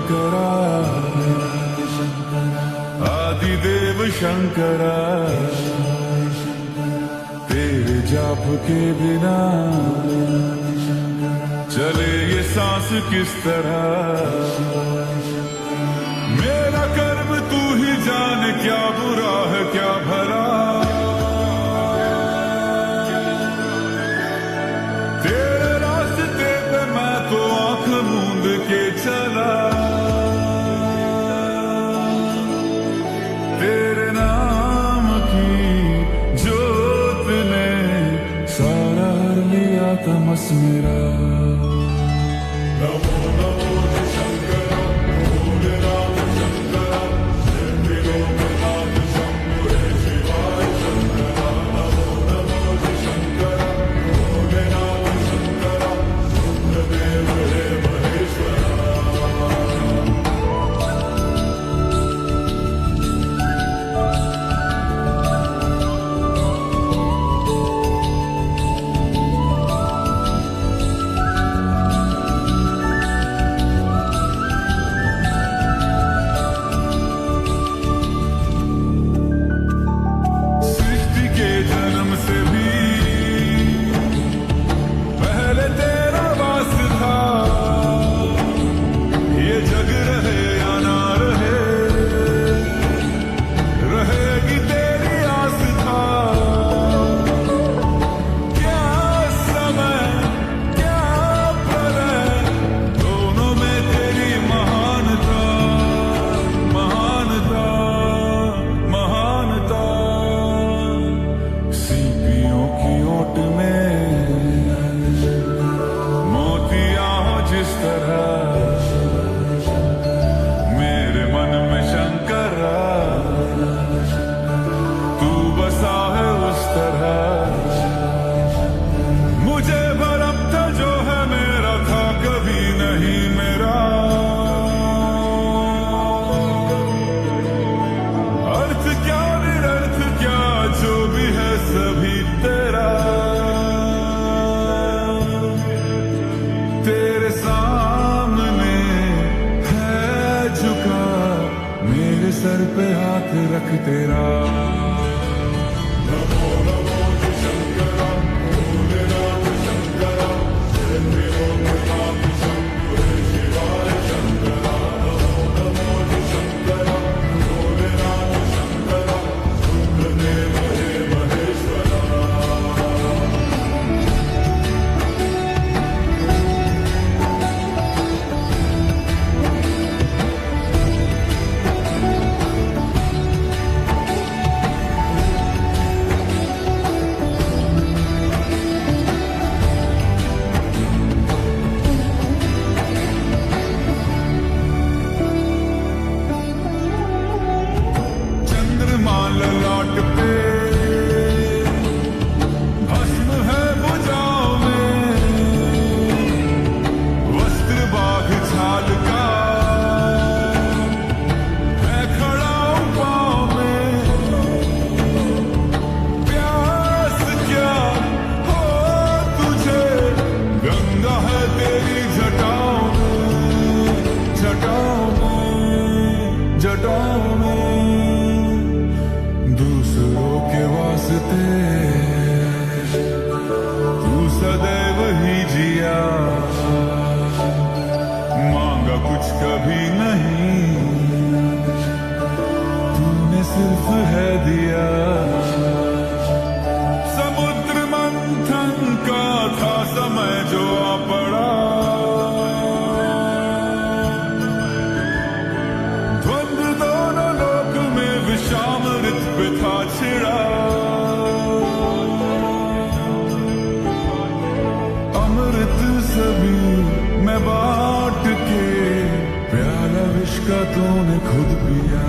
शंकरा आदिदेव शंकरा तेरे जाप के बिना चले ये सांस किस तरह। मेरा कर्म तू ही जाने क्या बुरा है क्या भला। तेरे रास्ते पे मैं तो आंख मूंद के चला। तेरे नाम की जोत ने सारा हर लिया तमस मेरा। मेरे मन में शंकरा तू बसा है उस तरह। मुझे भरम था जो है मेरा था कभी नहीं मेरा। अर्थ क्या निरर्थ क्या जो भी है सभी तेरा। तेरे सामने है झुका मेरे सर पे हाथ रख तेरा। ललाट पे भस्म है भुजाओं में वस्त्र बाघ छाल का मैं खड़ा हूं पाँव में। प्यास क्या हो तुझे गंगा है तेरी जटाओं में जटाओं में जटाओं में। दूसरों के वास्ते तू सदैव ही जिया। मांगा कुछ कभी नहीं तूने सिर्फ है दिया। समुद्र मंथन का था समय जो आ पड़ा। द्वंद्व दोनों लोक में विषामृत पे था छिड़ा। अमृत सभी मैं बांट के प्याला विष का तूने खुद पिया।